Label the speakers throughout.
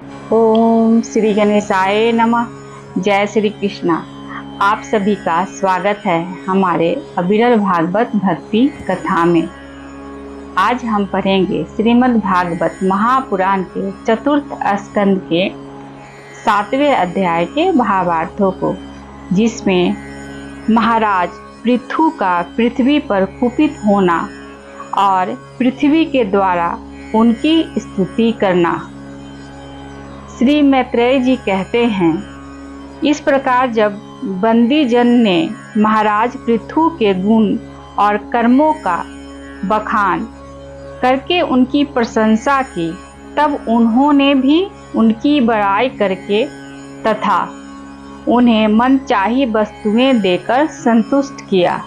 Speaker 1: ओम श्री गणेशाय नमः। जय श्री कृष्णा। आप सभी का स्वागत है हमारे अविरल भागवत भक्ति कथा में। आज हम पढ़ेंगे श्रीमद् भागवत महापुराण के चतुर्थ स्कंद के 7वें अध्याय के भावार्थों को, जिसमें महाराज पृथु का पृथ्वी पर कुपित होना और पृथ्वी के द्वारा उनकी स्तुति करना। श्री मैत्रेय जी कहते हैं, इस प्रकार जब बंदी जन ने महाराज पृथु के गुण और कर्मों का बखान करके उनकी प्रशंसा की, तब उन्होंने भी उनकी बड़ाई करके तथा उन्हें मनचाही वस्तुएं देकर संतुष्ट किया।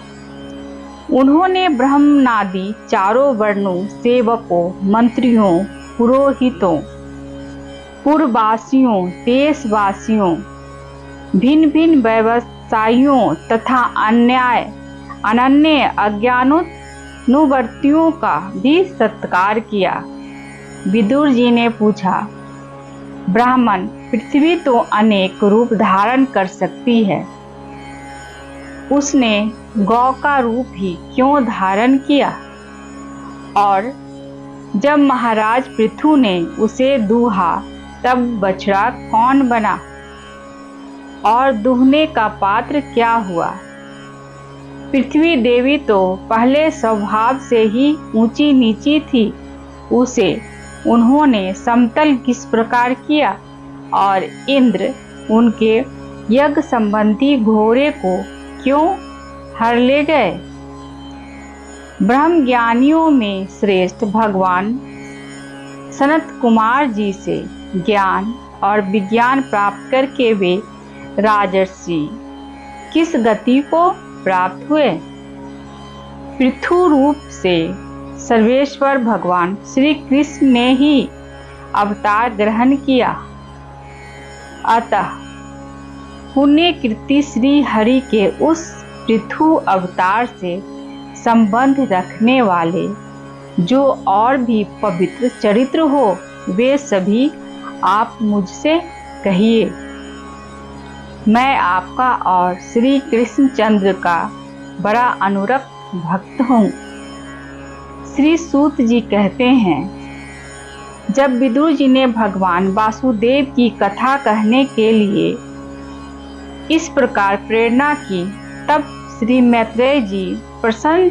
Speaker 1: उन्होंने ब्रह्मनादि चारों वर्णों, सेवकों, मंत्रियों, पुरोहितों, पुरवासियों, देशवासियों, भिन्न भिन्न व्यवसायियों तथा अनन्य अज्ञानुवर्तियों का भी सत्कार किया। विदुर जी ने पूछा, ब्राह्मण, पृथ्वी तो अनेक रूप धारण कर सकती है, उसने गौ का रूप ही क्यों धारण किया? और जब महाराज पृथु ने उसे दूहा, तब बछड़ा कौन बना और दूहने का पात्र क्या हुआ? पृथ्वी देवी तो पहले स्वभाव से ही ऊंची नीची थी, उसे उन्होंने समतल किस प्रकार किया? और इंद्र उनके यज्ञ संबंधी घोड़े को क्यों हर ले गए? ब्रह्म ज्ञानियों में श्रेष्ठ भगवान सनत कुमार जी से ज्ञान और विज्ञान प्राप्त करके वे राजर्षि किस गति को प्राप्त हुए? पृथु रूप से सर्वेश्वर भगवान श्री कृष्ण ने ही अवतार ग्रहण किया। अतः पुण्य कीर्ति श्री हरि के उस पृथु अवतार से संबंध रखने वाले जो और भी पवित्र चरित्र हो, वे सभी आप मुझसे कहिए। मैं आपका और श्री कृष्णचंद्र का बड़ा अनुरक्त भक्त हूँ। श्री सूत जी कहते हैं, जब विदुर जी ने भगवान वासुदेव की कथा कहने के लिए इस प्रकार प्रेरणा की, तब श्री मैत्रेय जी प्रसन्न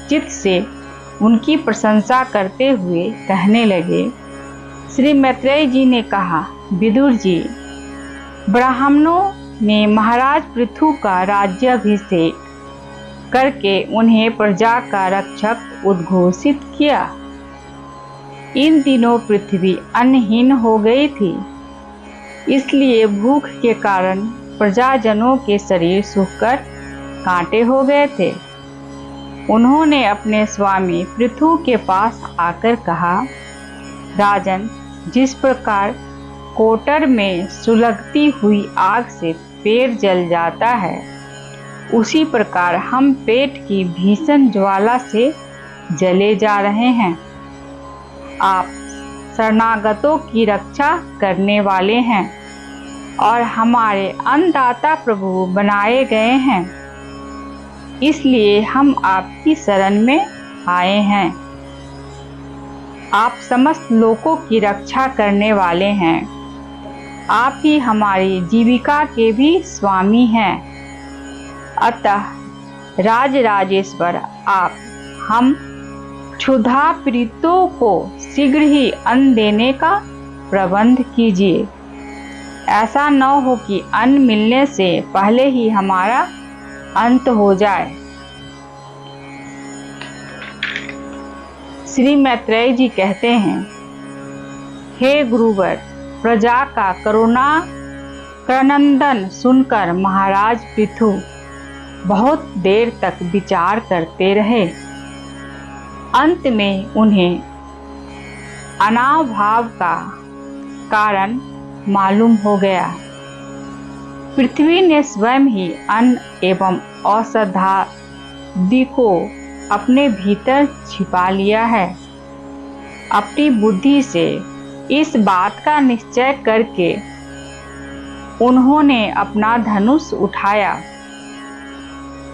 Speaker 1: चित्त से उनकी प्रशंसा करते हुए कहने लगे। श्री मैत्रेय जी ने कहा, विदुर जी, ब्राह्मणों ने महाराज पृथु का राज्याभिषेक करके उन्हें प्रजा का रक्षक उद्घोषित किया। इन दिनों पृथ्वी अन्नहीन हो गई थी, इसलिए भूख के कारण प्रजाजनों के शरीर सूखकर कांटे हो गए थे। उन्होंने अपने स्वामी पृथु के पास आकर कहा, राजन, जिस प्रकार कोटर में सुलगती हुई आग से पेट जल जाता है, उसी प्रकार हम पेट की भीषण ज्वाला से जले जा रहे हैं। आप शरणागतों की रक्षा करने वाले हैं और हमारे अन्नदाता प्रभु बनाए गए हैं, इसलिए हम आपकी शरण में आए हैं। आप समस्त लोकों की रक्षा करने वाले हैं, आप ही हमारी जीविका के भी स्वामी हैं। अतः राजराजेश्वर, आप हम क्षुधा पीड़ितों को शीघ्र ही अन्न देने का प्रबंध कीजिए। ऐसा न हो कि अन्न मिलने से पहले ही हमारा अंत हो जाए। श्री मैत्रेय जी कहते हैं, हे गुरुवर, प्रजा का करुणा क्रनंदन सुनकर महाराज पृथु बहुत देर तक विचार करते रहे। अंत में उन्हें अनाभाव का कारण मालूम हो गया। पृथ्वी ने स्वयं ही अन्न एवं औषधादि को अपने भीतर छिपा लिया है। अपनी बुद्धि से इस बात का निश्चय करके उन्होंने अपना धनुष उठाया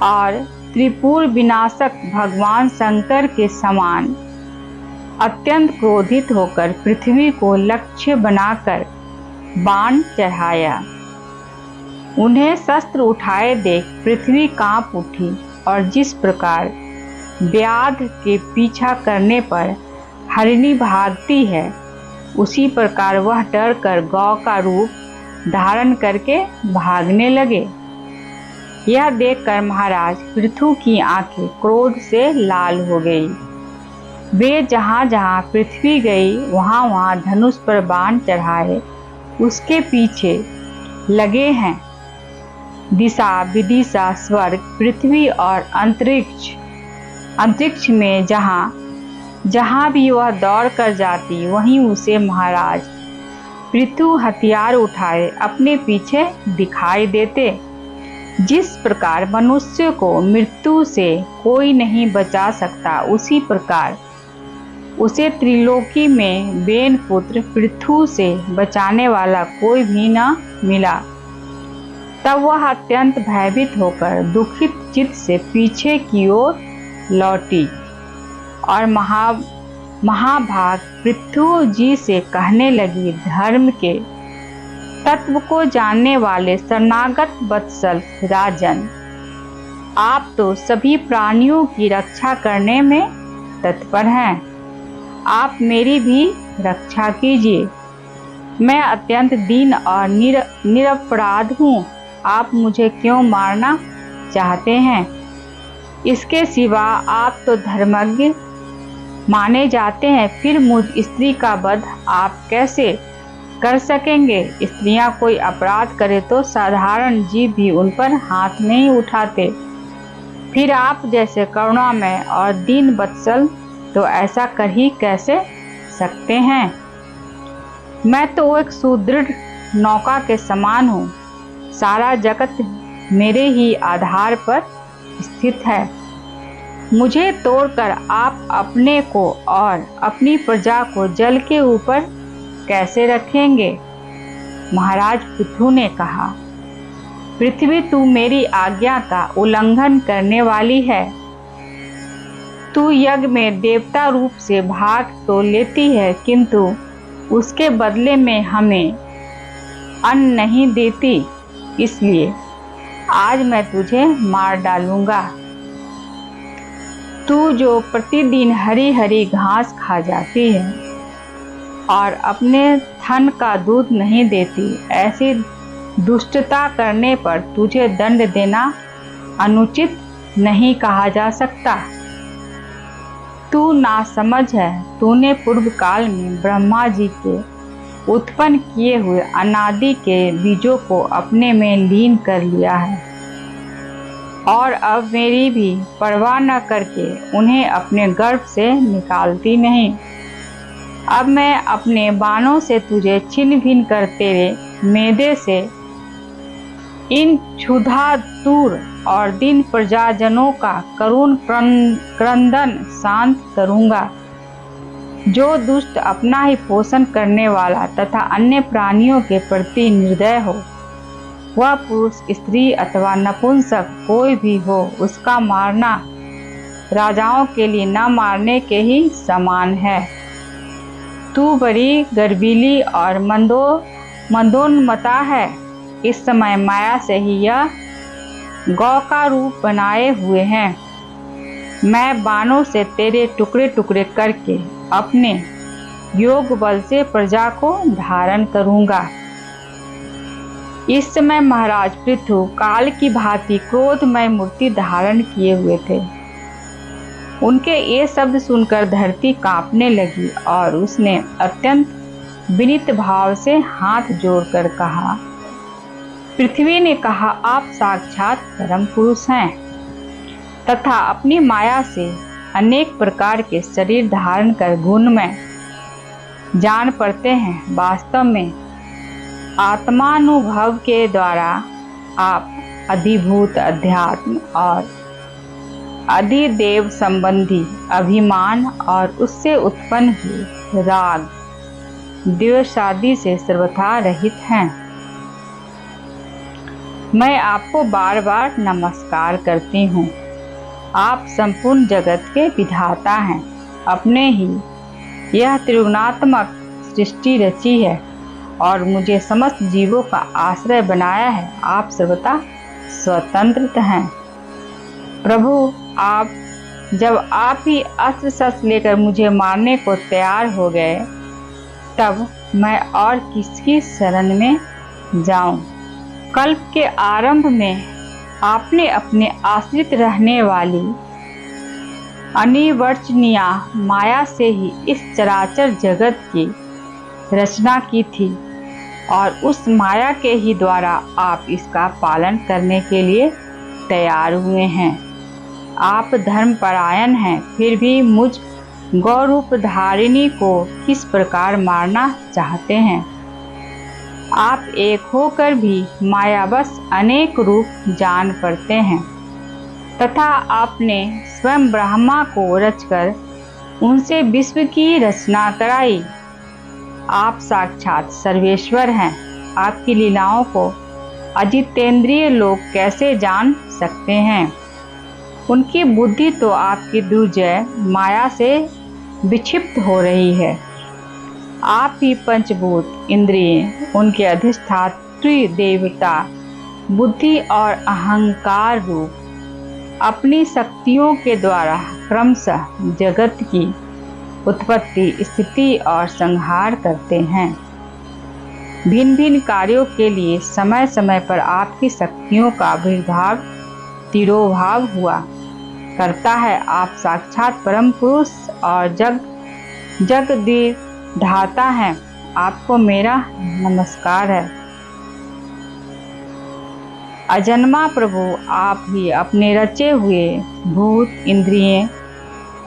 Speaker 1: और त्रिपुर विनाशक भगवान शंकर के समान अत्यंत क्रोधित होकर पृथ्वी को लक्ष्य बनाकर बाण चढ़ाया। उन्हें शस्त्र उठाए देख पृथ्वी कांप उठी और जिस प्रकार व्याध के पीछा करने पर हरिणी भागती है, उसी प्रकार वह डर कर गौ का रूप धारण करके भागने लगे। यह देखकर महाराज पृथु की आंखें क्रोध से लाल हो गई। वे जहाँ जहाँ पृथ्वी गई वहाँ वहाँ धनुष पर बाण चढ़ाए उसके पीछे लगे हैं। दिशा विदिशा स्वर्ग पृथ्वी और अंतरिक्ष में जहाँ भी वह दौड़ कर जाती वहीं उसे महाराज पृथु हथियार उठाए अपने पीछे दिखाई देते। जिस प्रकार मनुष्य को मृत्यु से कोई नहीं बचा सकता, उसी प्रकार उसे त्रिलोकी में बेन पुत्र पृथु से बचाने वाला कोई भी न मिला। तब वह अत्यंत भयभीत होकर दुखित चित्त से पीछे की ओर लौटी और महाभाग पृथु जी से कहने लगी, धर्म के तत्व को जानने वाले शरणागत वत्सल राजन, आप तो सभी प्राणियों की रक्षा करने में तत्पर हैं। आप मेरी भी रक्षा कीजिए। मैं अत्यंत दीन और निरपराध हूँ। आप मुझे क्यों मारना चाहते हैं? इसके सिवा आप तो धर्मज्ञ माने जाते हैं, फिर मुझ स्त्री का वध आप कैसे कर सकेंगे? स्त्रियां कोई अपराध करे तो साधारण जीव भी उन पर हाथ नहीं उठाते, फिर आप जैसे करुणामय और दीन वत्सल तो ऐसा कर ही कैसे सकते हैं? मैं तो एक सुदृढ़ नौका के समान हूँ। सारा जगत मेरे ही आधार पर स्थित है। मुझे तोड़कर आप अपने को और अपनी प्रजा को जल के ऊपर कैसे रखेंगे? महाराज पृथु ने कहा, पृथ्वी तू मेरी आज्ञा का उल्लंघन करने वाली है। तू यज्ञ में देवता रूप से भाग तो लेती है, किंतु उसके बदले में हमें अन्न नहीं देती। इसलिए आज मैं तुझे मार डालूंगा। तू जो प्रतिदिन हरी हरी घास खा जाती है और अपने थन का दूध नहीं देती, ऐसी दुष्टता करने पर तुझे दंड देना अनुचित नहीं कहा जा सकता। तू नासमझ है। तूने पूर्व काल में ब्रह्मा जी के उत्पन्न किए हुए अनादि के बीजों को अपने में लीन कर लिया है और अब मेरी भी परवाह न करके उन्हें अपने गर्भ से निकालती नहीं। अब मैं अपने बाणों से तुझे छिन्न भिन्न कर तेरे मेदे से इन क्षुधा दूर और दीन प्रजाजनों का करुण क्रंदन शांत करूंगा। जो दुष्ट अपना ही पोषण करने वाला तथा अन्य प्राणियों के प्रति निर्दय हो, वह पुरुष स्त्री अथवा नपुंसक कोई भी हो, उसका मारना राजाओं के लिए न मारने के ही समान है। तू बड़ी गर्वीली और मंदोन्मता है। इस समय माया से ही यह गौ का रूप बनाए हुए हैं। मैं बाणों से तेरे टुकड़े टुकड़े करके अपने योग बल से प्रजा को धारण करूंगा। इस समय महाराज पृथु काल की भांति क्रोधमय मूर्ति धारण किए हुए थे। उनके ये शब्द सुनकर धरती कांपने लगी और उसने अत्यंत विनीत भाव से हाथ जोड़कर कहा। पृथ्वी ने कहा, आप साक्षात परम पुरुष हैं तथा अपनी माया से अनेक प्रकार के शरीर धारण कर गुण में जान पड़ते हैं। वास्तव में आत्मानुभव के द्वारा आप अधिभूत अध्यात्म और अधिदेव संबंधी अभिमान और उससे उत्पन्न हुए राग द्वेषादि से सर्वथा रहित हैं। मैं आपको बार बार नमस्कार करती हूँ। आप संपूर्ण जगत के विधाता हैं। अपने ही यह त्रिगुणात्मक सृष्टि रची है और मुझे समस्त जीवों का आश्रय बनाया है। आप सर्वथा स्वतंत्र हैं। प्रभु, जब आप ही अस्त्र शस्त्र लेकर मुझे मारने को तैयार हो गए, तब मैं और किसकी शरण में जाऊं? कल्प के आरंभ में आपने अपने आश्रित रहने वाली अनिर्वचनीय माया से ही इस चराचर जगत की रचना की थी और उस माया के ही द्वारा आप इसका पालन करने के लिए तैयार हुए हैं। आप धर्मपरायण हैं, फिर भी मुझ गौरूप धारिणी को किस प्रकार मारना चाहते हैं? आप एक होकर भी मायावश अनेक रूप जान पड़ते हैं तथा आपने स्वयं ब्रह्मा को रचकर उनसे विश्व की रचना कराई। आप साक्षात सर्वेश्वर हैं। आपकी लीलाओं को अजितेंद्रिय लोग कैसे जान सकते हैं? उनकी बुद्धि तो आपकी दुर्जय माया से विक्षिप्त हो रही है। आप ही पंचभूत इंद्रिय, उनके अधिष्ठात्री देवता, बुद्धि और अहंकार रूप अपनी शक्तियों के द्वारा क्रमशः जगत की उत्पत्ति, स्थिति और संहार करते हैं। भिन्न भिन्न कार्यों के लिए समय समय पर आपकी शक्तियों का आविर्भाव तिरोभाव हुआ करता है। आप साक्षात परम पुरुष और जगद्धाता हैं। आपको मेरा नमस्कार है। अजन्मा प्रभु, आप ही अपने रचे हुए भूत, इंद्रिय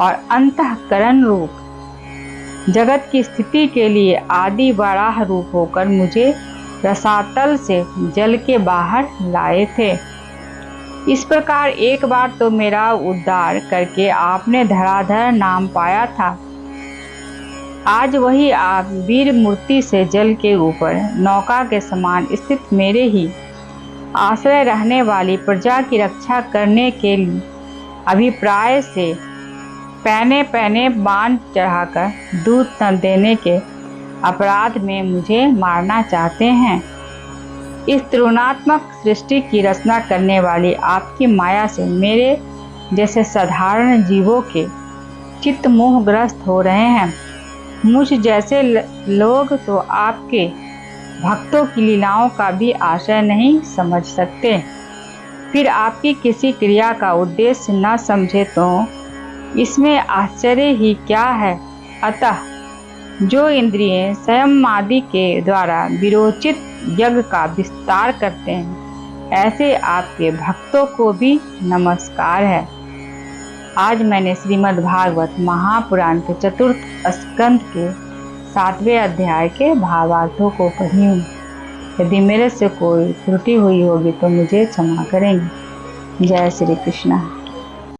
Speaker 1: और अंतःकरण रूप जगत की स्थिति के लिए आदि वराह रूप होकर मुझे रसातल से जल के बाहर लाए थे। इस प्रकार एक बार तो मेरा उद्धार करके आपने धराधर नाम पाया था। आज वही आप वीर मूर्ति से जल के ऊपर नौका के समान स्थित मेरे ही आश्रय रहने वाली प्रजा की रक्षा करने के लिए अभिप्राय से पैने पैने बाण चढ़ाकर दूध न देने के अपराध में मुझे मारना चाहते हैं। इस त्रिगुणात्मक सृष्टि की रचना करने वाली आपकी माया से मेरे जैसे साधारण जीवों के चित्त मोहग्रस्त हो रहे हैं। मुझ जैसे लोग तो आपके भक्तों की लीलाओं का भी आशय नहीं समझ सकते। फिर आपकी किसी क्रिया का उद्देश्य न समझे तो इसमें आश्चर्य ही क्या है। अतः जो इंद्रिय संयम आदि के द्वारा विरोचित यज्ञ का विस्तार करते हैं, ऐसे आपके भक्तों को भी नमस्कार है। आज मैंने श्रीमद् भागवत महापुराण के चतुर्थ स्कंद के 7वें अध्याय के भावार्थों को पढ़ी हूँ। यदि मेरे से कोई त्रुटि हुई होगी तो मुझे क्षमा करेंगे। जय श्री कृष्ण।